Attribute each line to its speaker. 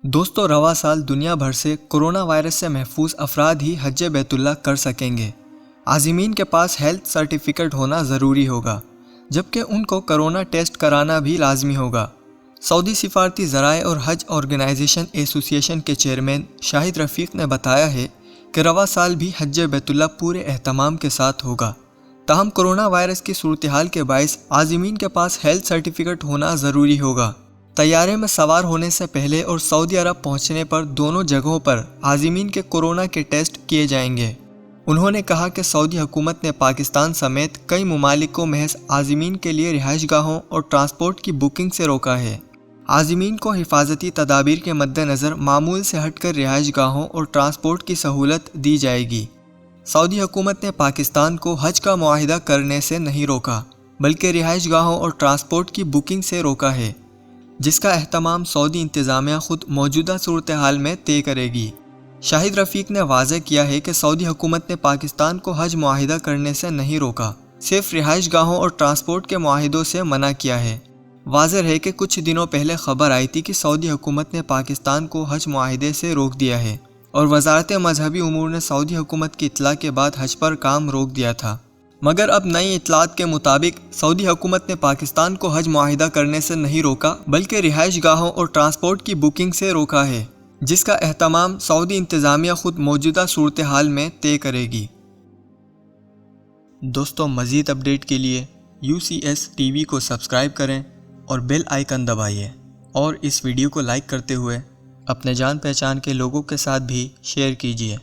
Speaker 1: دوستو رواں سال دنیا بھر سے کورونا وائرس سے محفوظ افراد ہی حج بیت اللہ کر سکیں گے۔ عازمین کے پاس ہیلتھ سرٹیفکیٹ ہونا ضروری ہوگا، جبکہ ان کو کورونا ٹیسٹ کرانا بھی لازمی ہوگا۔ سعودی سفارتی ذرائع اور حج آرگنائزیشن ایسوسی ایشن کے چیئرمین شاہد رفیق نے بتایا ہے کہ رواں سال بھی حج بیت اللہ پورے اہتمام کے ساتھ ہوگا، تاہم کورونا وائرس کی صورتحال کے باعث عازمین کے پاس ہیلتھ سرٹیفکیٹ ہونا ضروری ہوگا۔ طیارے میں سوار ہونے سے پہلے اور سعودی عرب پہنچنے پر دونوں جگہوں پر عازمین کے کورونا کے ٹیسٹ کیے جائیں گے۔ انہوں نے کہا کہ سعودی حکومت نے پاکستان سمیت کئی ممالک کو محض عازمین کے لیے رہائش گاہوں اور ٹرانسپورٹ کی بکنگ سے روکا ہے۔ عازمین کو حفاظتی تدابیر کے مد نظر معمول سے ہٹ کر رہائش گاہوں اور ٹرانسپورٹ کی سہولت دی جائے گی۔ سعودی حکومت نے پاکستان کو حج کا معاہدہ کرنے سے نہیں روکا، بلکہ رہائش گاہوں اور ٹرانسپورٹ کی بکنگ سے روکا ہے، جس کا اہتمام سعودی انتظامیہ خود موجودہ صورتحال میں طے کرے گی۔ شاہد رفیق نے واضح کیا ہے کہ سعودی حکومت نے پاکستان کو حج معاہدہ کرنے سے نہیں روکا، صرف رہائش گاہوں اور ٹرانسپورٹ کے معاہدوں سے منع کیا ہے۔ واضح ہے کہ کچھ دنوں پہلے خبر آئی تھی کہ سعودی حکومت نے پاکستان کو حج معاہدے سے روک دیا ہے، اور وزارت مذہبی امور نے سعودی حکومت کی اطلاع کے بعد حج پر کام روک دیا تھا۔ مگر اب نئی اطلاعات کے مطابق سعودی حکومت نے پاکستان کو حج معاہدہ کرنے سے نہیں روکا، بلکہ رہائش گاہوں اور ٹرانسپورٹ کی بکنگ سے روکا ہے، جس کا اہتمام سعودی انتظامیہ خود موجودہ صورتحال میں طے کرے گی۔ دوستو مزید اپڈیٹ کے لیے UCS TV کو سبسکرائب کریں اور بیل آئیکن دبائیے، اور اس ویڈیو کو لائک کرتے ہوئے اپنے جان پہچان کے لوگوں کے ساتھ بھی شیئر کیجیے۔